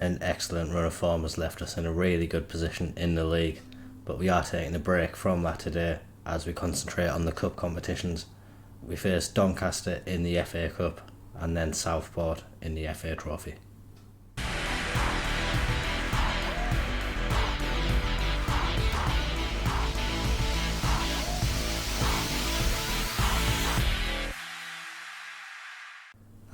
An excellent run of form has left us in a really good position in the league, but we are taking a break from that today as we concentrate on the cup competitions. We face Doncaster in the FA Cup and then Southport in the FA Trophy.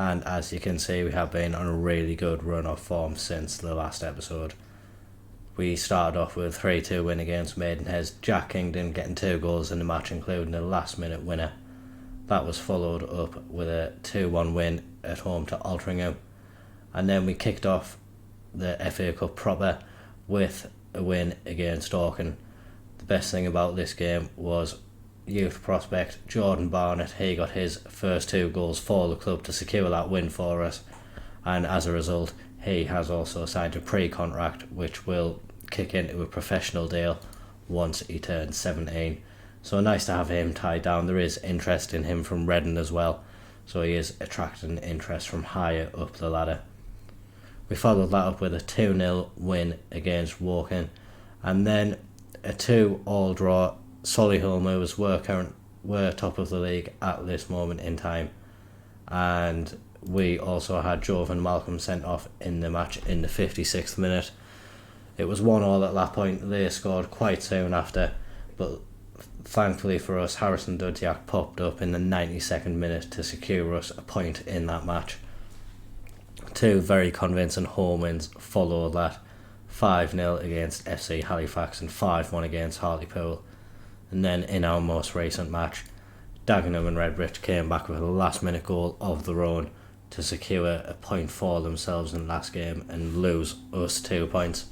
And as you can see, we have been on a really good run of form since the last episode. We started off with a 3-2 win against Maidenhead's Jack Kingdon, getting 2 goals in the match, including a last minute winner. That was followed up with a 2-1 win at home to Altrincham. And then we kicked off the FA Cup proper with a win against Dorking. The best thing about this game was youth prospect Jordan Barnett. He got his first 2 goals for the club to secure that win for us, and as a result he has also signed a pre-contract which will kick into a professional deal once he turns 17. So nice to have him tied down. There is interest in him from Reading as well, so he is attracting interest from higher up the ladder. We followed that up with a 2-0 win against Woking, and then a 2-2 draw. Solihull Movers were top of the league at this moment in time, and we also had Jovan Malcolm sent off in the match in the 56th minute. It was 1-1 at that point. They scored quite soon after, but thankfully for us, Harrison Dudiak popped up in the 92nd minute to secure us a point in that match. 2 very convincing home wins followed that, 5-0 against FC Halifax and 5-1 against Hartlepool. And then in our most recent match, Dagenham and Redbridge came back with a last minute goal of their own to secure a point for themselves in the last game and lose us 2 points.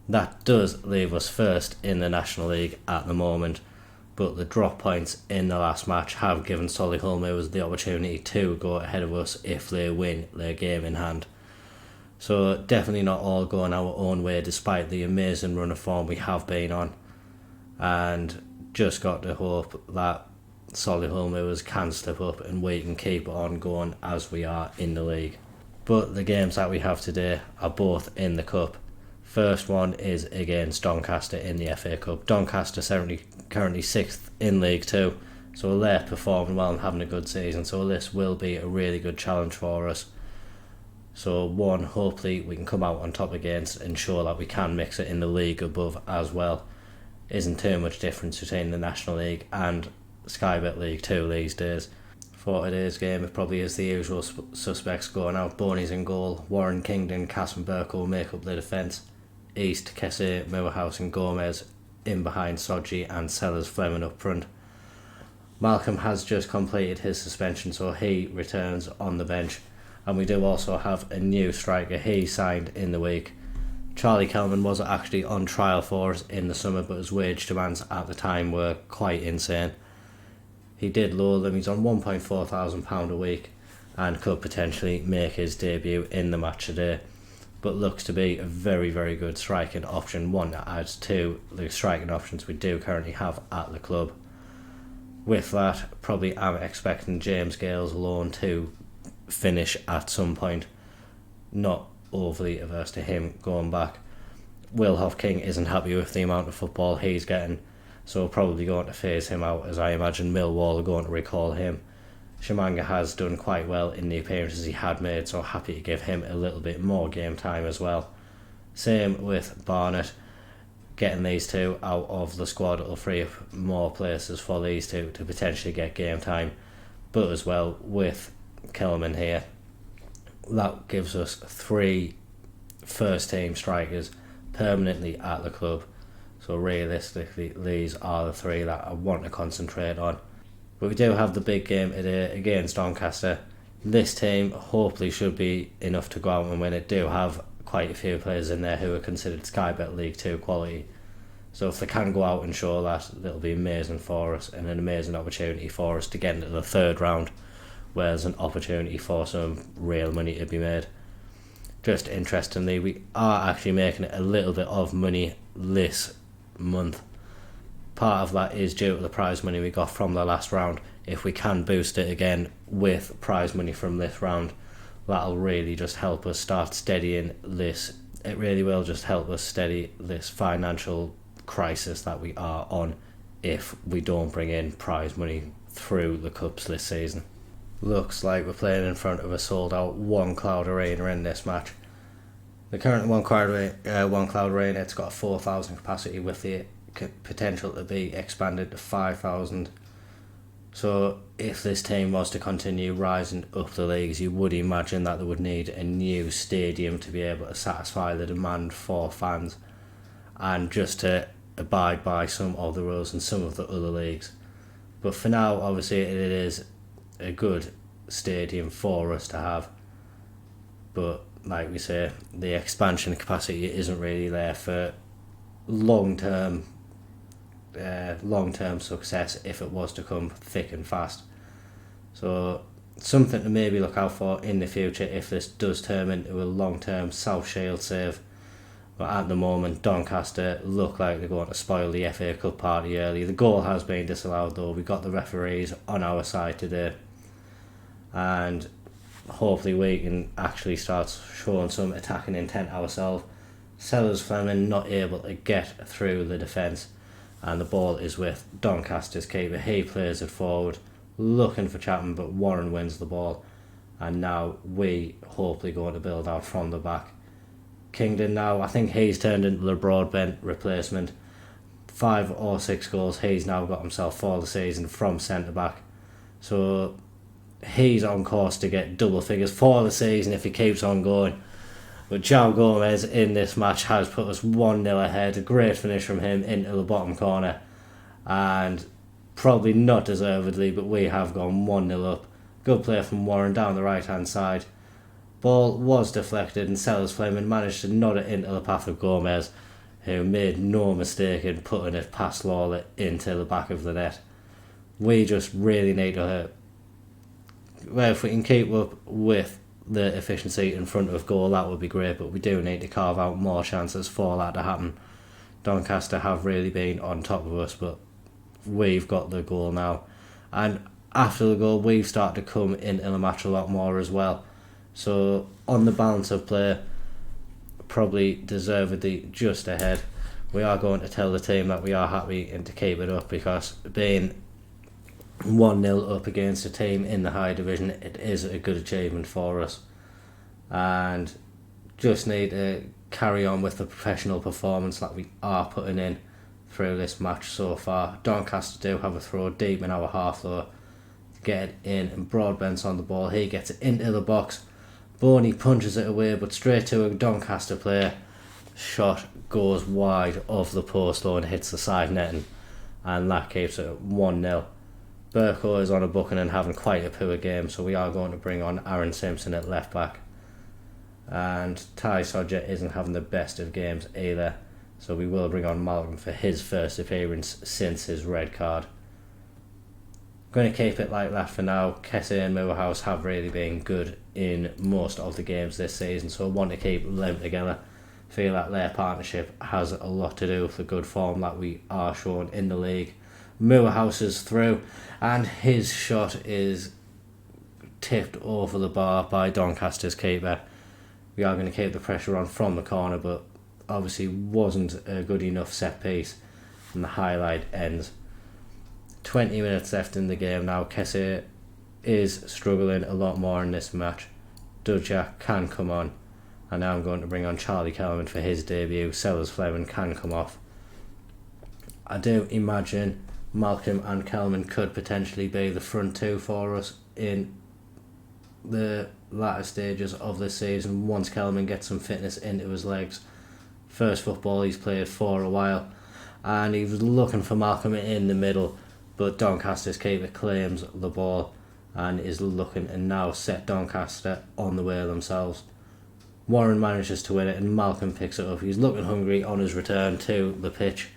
That does leave us first in the National League at the moment, but the drop points in the last match have given Solihull Movers the opportunity to go ahead of us if they win their game in hand. So definitely not all going our own way despite the amazing run of form we have been on, and just got to hope that Solihull Movers can step up and we can keep on going as we are in the league. But the games that we have today are both in the cup. First one is against Doncaster in the FA Cup. Doncaster currently 6th in League 2, so they're performing well and having a good season, so this will be a really good challenge for us. So one, hopefully we can come out on top against and show that we can mix it in the league above as well. Isn't too much difference between the National League and Sky Bet League 2 these days. For today's game, it probably is the usual suspects going out. Boney's in goal, Warren Kingdon, Casson Burke will make up the defence. East, Kesse, Moorhouse and Gomez in behind Sodji and Sellers Fleming up front. Malcolm has just completed his suspension, so he returns on the bench. And we do also have a new striker he signed in the week. Charlie Kelman was actually on trial for us in the summer, but his wage demands at the time were quite insane. He did lower them. He's on £1,400 a week and could potentially make his debut in the match today, but looks to be a very, very good striking option, one that adds to the striking options we do currently have at the club. With that, probably I'm expecting James Gale's loan to finish at some point. Not overly averse to him going back. Will Hofking isn't happy with the amount of football he's getting, so probably going to phase him out, as I imagine Millwall are going to recall him. Shamanga has done quite well in the appearances he had made, so happy to give him a little bit more game time as well. Same with Barnett. Getting these two out of the squad will free up more places for these two to potentially get game time, but as well with Kelman here, that gives us 3 first team strikers permanently at the club. So realistically these are the 3 that I want to concentrate on. But we do have the big game today against Doncaster. This team hopefully should be enough to go out and win it. Do have quite a few players in there who are considered Sky Bet League 2 quality. So if they can go out and show that, it'll be amazing for us and an amazing opportunity for us to get into the 3rd round, where there's an opportunity for some real money to be made. Just interestingly, we are actually making a little bit of money this month. Part of that is due to the prize money we got from the last round. If we can boost it again with prize money from this round, that'll really just help us start steadying this. It really will just help us steady this financial crisis that we are on if we don't bring in prize money through the cups this season. Looks like we're playing in front of a sold out One Cloud Arena in this match. The current One Cloud Arena, it's got a 4,000 capacity with the potential to be expanded to 5,000. So if this team was to continue rising up the leagues, you would imagine that they would need a new stadium to be able to satisfy the demand for fans and just to abide by some of the rules in some of the other leagues. But for now, obviously, it is a good stadium for us to have. But like we say, the expansion capacity isn't really there for long-term success if it was to come thick and fast. So something to maybe look out for in the future if this does turn into a long-term South Shield save. But at the moment, Doncaster look like they're going to spoil the FA Cup party early. The goal has been disallowed though. We got the referees on our side today, and hopefully we can actually start showing some attacking intent ourselves. Sellers Fleming not able to get through the defence, and the ball is with Doncaster's keeper. He plays it forward, looking for Chapman, but Warren wins the ball, and now we hopefully going to build out from the back. Kingdon now, I think he's turned into the Broadbent replacement. 5 or 6 goals he's now got himself for the season from centre back, so he's on course to get double figures for the season if he keeps on going. But João Gomez in this match has put us 1-0 ahead. A great finish from him into the bottom corner, and probably not deservedly, but we have gone 1-0 up. Good play from Warren down the right hand side. Ball was deflected and Sellers Fleming managed to nod it into the path of Gomez, who made no mistake in putting it past Lawler into the back of the net. We just really need to if we can keep up with the efficiency in front of goal, that would be great, but we do need to carve out more chances for that to happen. Doncaster have really been on top of us, but we've got the goal now, and after the goal we've started to come into the match a lot more as well. So on the balance of play, probably deservedly just ahead. We are going to tell the team that we are happy and to keep it up, because being 1-0 up against a team in the high division, it is a good achievement for us, and just need to carry on with the professional performance that we are putting in through this match so far. Doncaster do have a throw deep in our half though, get it in, and Broadbent's on the ball. He gets it into the box. Boney punches it away, but straight to a Doncaster player. Shot goes wide of the post though and hits the side netting, and that keeps it at 1-0. Burko is on a booking and having quite a poor game, so we are going to bring on Aaron Simpson at left back. And Ty Sodger isn't having the best of games either, so we will bring on Malcolm for his first appearance since his red card. Going to keep it like that for now. Kessie and Moorhouse have really been good in most of the games this season, so I want to keep them together. Feel that their partnership has a lot to do with the good form that we are showing in the league. Moorhouse is through, and his shot is tipped over the bar by Doncaster's keeper. We are going to keep the pressure on from the corner, but obviously wasn't a good enough set piece, and the highlight ends. 20 minutes left in the game now. Kessie is struggling a lot more in this match. Dudjak can come on, and now I'm going to bring on Charlie Kelman for his debut. Sellers Fleming can come off. I do imagine Malcolm and Kelman could potentially be the front two for us in the latter stages of this season once Kelman gets some fitness into his legs. First football he's played for a while, and he was looking for Malcolm in the middle, but Doncaster's keeper claims the ball and is looking and now set Doncaster on the way themselves. Warren manages to win it and Malcolm picks it up. He's looking hungry on his return to the pitch.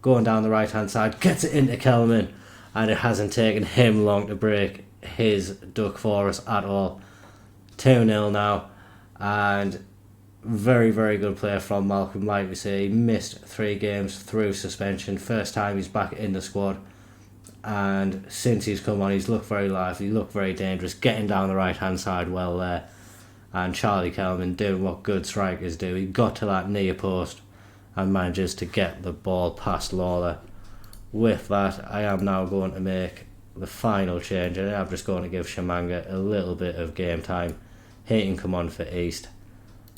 Going down the right hand side, gets it into Kelman, and it hasn't taken him long to break his duck for us at all. 2-0 now, and very, very good play from Malcolm. Like we say, he missed 3 games through suspension. First time he's back in the squad, and since he's come on, he's looked very lively, looked very dangerous, getting down the right hand side well there. and Charlie Kelman doing what good strikers do. He got to that near post and manages to get the ball past Lawler. With that, I am now going to make the final change, and I'm just going to give Shamanga a little bit of game time. He can come on for East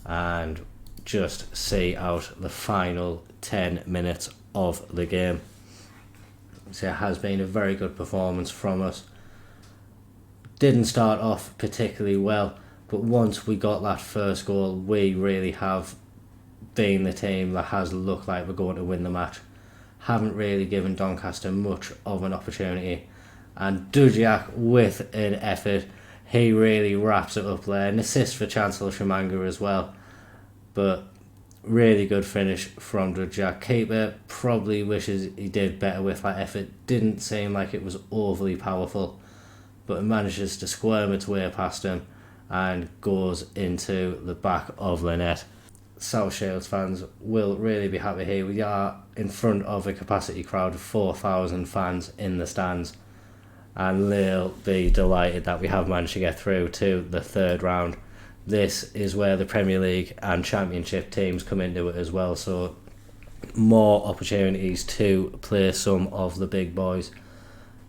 and just see out the final 10 minutes of the game. So it has been a very good performance from us. Didn't start off particularly well, but once we got that first goal, we really have been the team that has looked like we're going to win the match. Haven't really given Doncaster much of an opportunity, and Dujiak, with an effort, he really wraps it up there. An assist for Chancellor Shamanga as well, but really good finish from Dujiak. Keeper probably wishes he did better with that effort. Didn't seem like it was overly powerful, but it manages to squirm its way past him and goes into the back of the net. South Shields fans will really be happy here. We are in front of a capacity crowd of 4,000 fans in the stands, and they'll be delighted that we have managed to get through to the third round. This is where the Premier League and Championship teams come into it as well, so more opportunities to play some of the big boys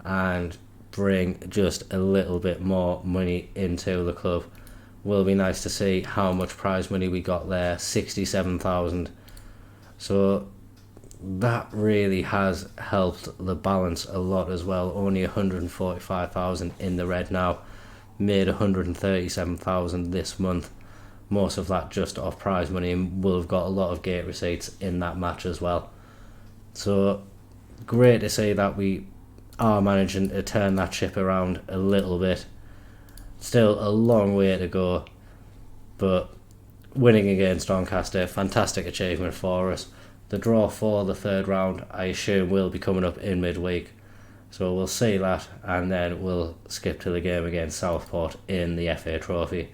and bring just a little bit more money into the club. Will be nice to see how much prize money we got there, 67,000. So that really has helped the balance a lot as well. Only 145,000 in the red now, made 137,000 this month. Most of that just off prize money, and we'll have got a lot of gate receipts in that match as well. So great to see that we are managing to turn that ship around a little bit. Still a long way to go, but winning against Doncaster, fantastic achievement for us. The draw for the third round, I assume, will be coming up in midweek, so we'll see that, and then we'll skip to the game against Southport in the FA Trophy.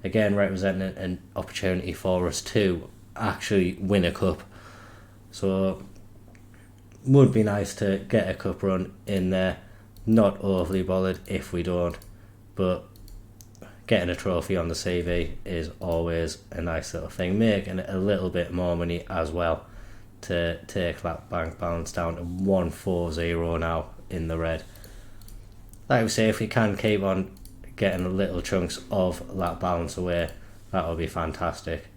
Again, representing an opportunity for us to actually win a cup, so would be nice to get a cup run in there. Not overly bothered if we don't, but getting a trophy on the CV is always a nice little thing. Making a little bit more money as well to take that bank balance down to 140 now in the red. Like we say, if we can keep on getting little chunks of that balance away, that would be fantastic.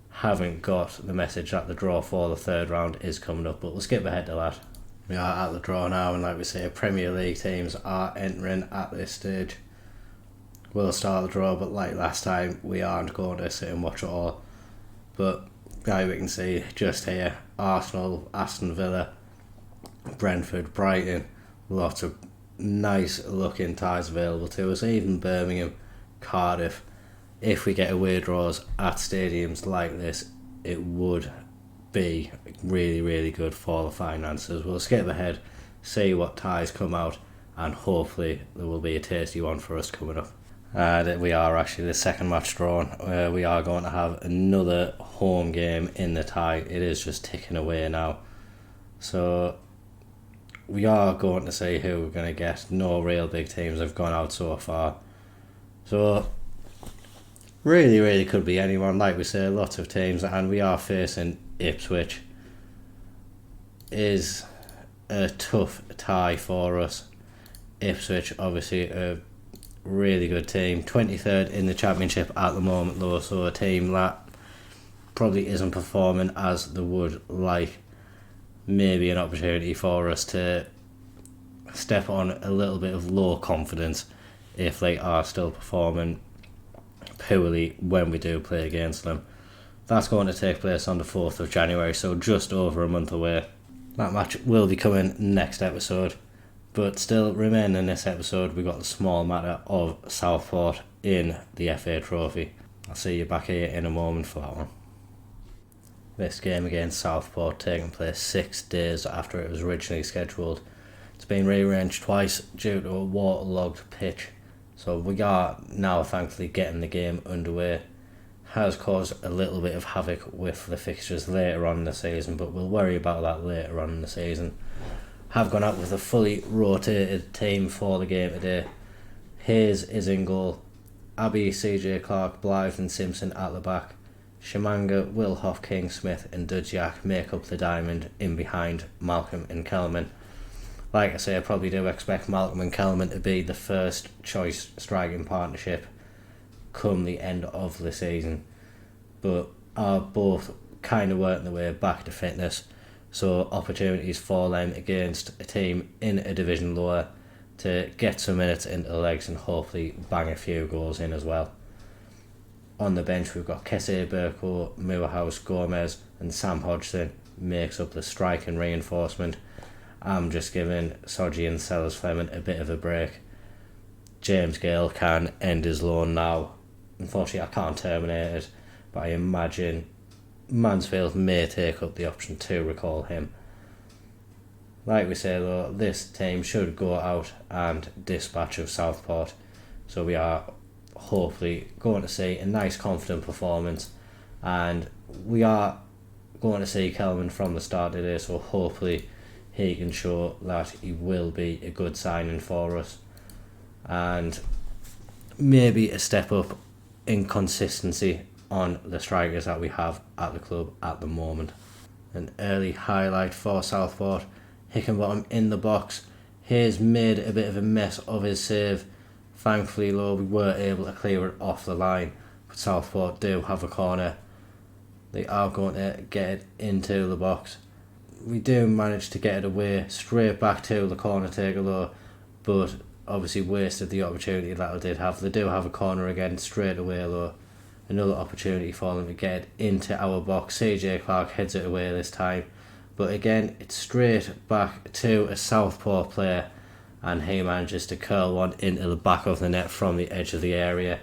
Haven't got the message that the draw for the third round is coming up, but we'll skip ahead to that. We are at the draw now, and like we say, Premier League teams are entering at this stage. We'll start the draw, but like last time, we aren't going to sit and watch it all. But like we can see just here, Arsenal, Aston Villa, Brentford, Brighton, lots of nice looking ties available to us. Even Birmingham, Cardiff. If we get away draws at stadiums like this, it would be really, really good for the finances. We'll skip ahead, see what ties come out, and hopefully there will be a tasty one for us coming up. We are actually the second match drawn. We are going to have another home game in the tie. It is just ticking away now. So we are going to see who we're going to get. No real big teams have gone out so far. So really, really could be anyone. Like we say, lots of teams, and we are facing Ipswich. Is a tough tie for us. Ipswich, obviously, a really good team. 23rd in the Championship at the moment, though, so a team that probably isn't performing as they would like. Maybe an opportunity for us to step on a little bit of low confidence if they are still performing poorly when we do play against them. That's going to take place on the 4th of January, so just over a month away. That match will be coming next episode, but still remain in this episode, we've got the small matter of Southport in the FA Trophy. I'll see you back here in a moment for that one. This game against Southport taking place 6 days after it was originally scheduled. It's been rearranged twice due to a waterlogged pitch, so we are now thankfully getting the game underway. Has caused a little bit of havoc with the fixtures later on in the season, but we'll worry about that later on in the season. Have gone out with a fully rotated team for the game today. Hayes is in goal, Abbey, CJ Clark, Blythe and Simpson at the back. Shamanga, Wilhoff, King, Smith and Dudziak make up the diamond in behind Malcolm and Kelman. Like I say, I probably do expect Malcolm and Kelman to be the first choice striking partnership come the end of the season, but are both kind of working their way back to fitness, so opportunities for them against a team in a division lower to get some minutes into the legs and hopefully bang a few goals in as well. On the bench we've got Kessie, Burko, Moorhouse, Gomez and Sam Hodgson makes up the striking reinforcement. I'm just giving Soji and Sellers Fleming a bit of a break. James Gale can end his loan now. Unfortunately I can't terminate it, but I imagine Mansfield may take up the option to recall him. Like we say though, this team should go out and dispatch of Southport, so we are hopefully going to see a nice confident performance, and we are going to see Kelman from the start today, so hopefully he can show that he will be a good signing for us and maybe a step up in consistency on the strikers that we have at the club at the moment. An early highlight for Southport, Hickenbottom in the box. Hayes made a bit of a mess of his save. Thankfully though we were able to clear it off the line, but Southport do have a corner. They are going to get it into the box. We do manage to get it away straight back to the corner taker though, but obviously wasted the opportunity that they did have. They do have a corner again straight away though. Another opportunity for them to get it into our box. CJ Clark heads it away this time, but again it's straight back to a Southport player and he manages to curl one into the back of the net from the edge of the area.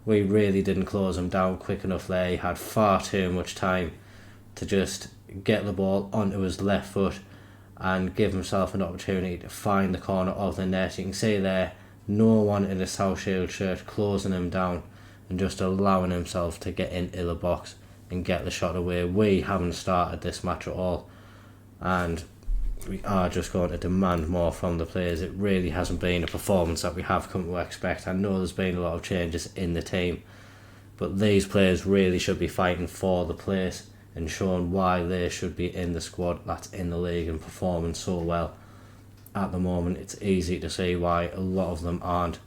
We really didn't close him down quick enough there. He had far too much time to just get the ball onto his left foot and give himself an opportunity to find the corner of the net. You can see there no one in a South Shield shirt closing him down and just allowing himself to get into the box and get the shot away. We haven't started this match at all, and we are just going to demand more from the players. It really hasn't been a performance that we have come to expect. I know there's been a lot of changes in the team, but these players really should be fighting for the place and showing why they should be in the squad that's in the league and performing so well. At the moment it's easy to see why a lot of them aren't.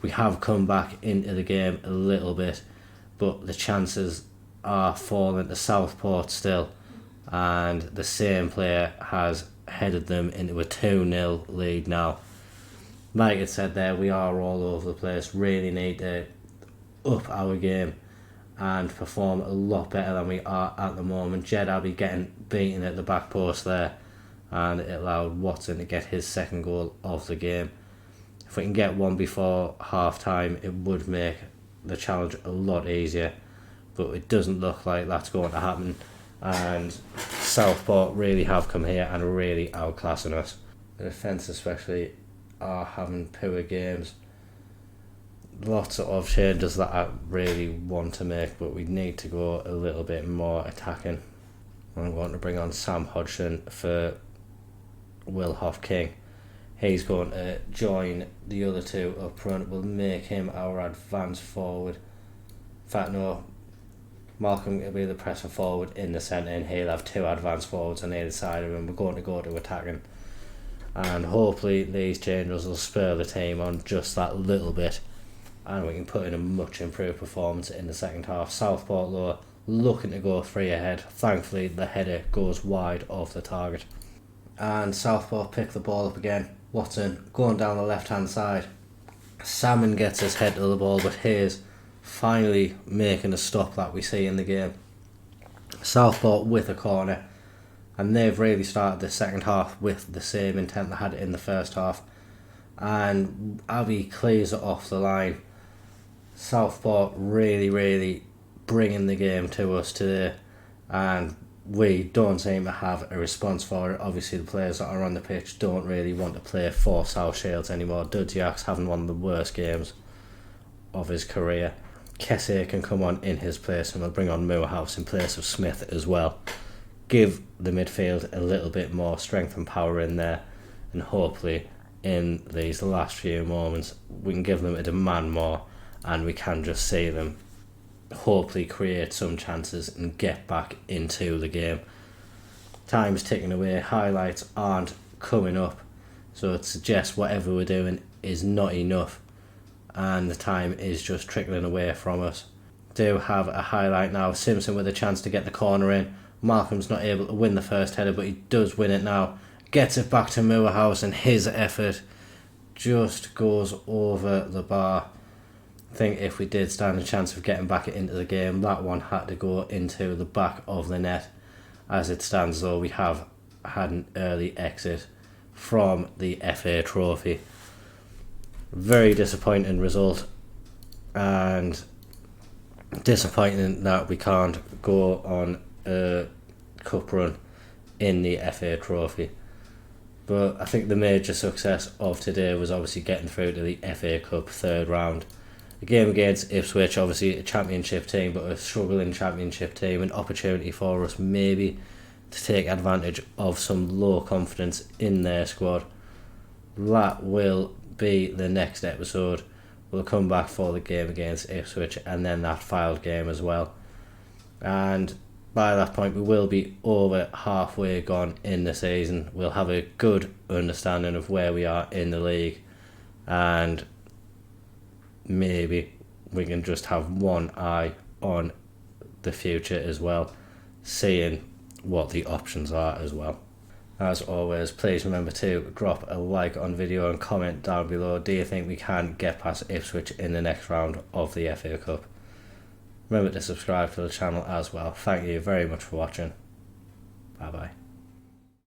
We have come back into the game a little bit, but the chances are falling to Southport still, and the same player has headed them into a 2-0 lead now. Like I said there, we are all over the place. Really need to up our game and perform a lot better than we are at the moment. Jed Abbey getting beaten at the back post there, and it allowed Watson to get his second goal of the game. If we can get one before half time, it would make the challenge a lot easier, but it doesn't look like that's going to happen, and Southport really have come here and really outclassing us. The defence especially are having poor games. Lots of changes that I really want to make, but we need to go a little bit more attacking. I'm going to bring on Sam Hodgson for Wilhoff King. He's going to join the other two up front. We'll make him our advance forward. In fact, no, Malcolm will be the pressing forward in the centre, and he'll have two advance forwards on either side of him. We're going to go to attacking, and hopefully these changes will spur the team on just that little bit, and we can put in a much improved performance in the second half. Southport though looking to go 3 ahead. Thankfully the header goes wide of the target, and Southport pick the ball up again. Watson going down the left hand side. Salmon gets his head to the ball, but Hayes finally making a stop that we see in the game. Southport with a corner, and they've really started the second half with the same intent they had in the first half, and Abbey clears it off the line. Southport really bringing the game to us today, and we don't seem to have a response for it. Obviously the players that are on the pitch don't really want to play for South Shields anymore. Dudziak's having one of the worst games of his career. Kessie can come on in his place, and we'll bring on Moorhouse in place of Smith as well. Give the midfield a little bit more strength and power in there, and hopefully in these last few moments we can give them a demand more and we can just see them hopefully create some chances and get back into the game. Time's ticking away, highlights aren't coming up, so it suggests whatever we're doing is not enough, and the time is just trickling away from us. Do have a highlight now. Simpson with a chance to get the corner in. Malcolm's not able to win the first header, but he does win it now. Gets it back to Moorhouse, and his effort just goes over the bar. I think if we did stand a chance of getting back into the game, that one had to go into the back of the net. As it stands though, we have had an early exit from the FA Trophy. Very disappointing result, and disappointing that we can't go on a cup run in the FA Trophy. But I think the major success of today was obviously getting through to the FA Cup third round. A game against Ipswich, obviously a championship team, but a struggling championship team, an opportunity for us maybe to take advantage of some low confidence in their squad. That will be the next episode. We'll come back for the game against Ipswich and then that Fylde game as well. And by that point we will be over halfway gone in the season. We'll have a good understanding of where we are in the league, and maybe we can just have one eye on the future as well, seeing what the options are as well. As always, please remember to drop a like on video and comment down below. Do you think we can get past Ipswich in the next round of the FA Cup? Remember to subscribe to the channel as well. Thank you very much for watching. Bye bye.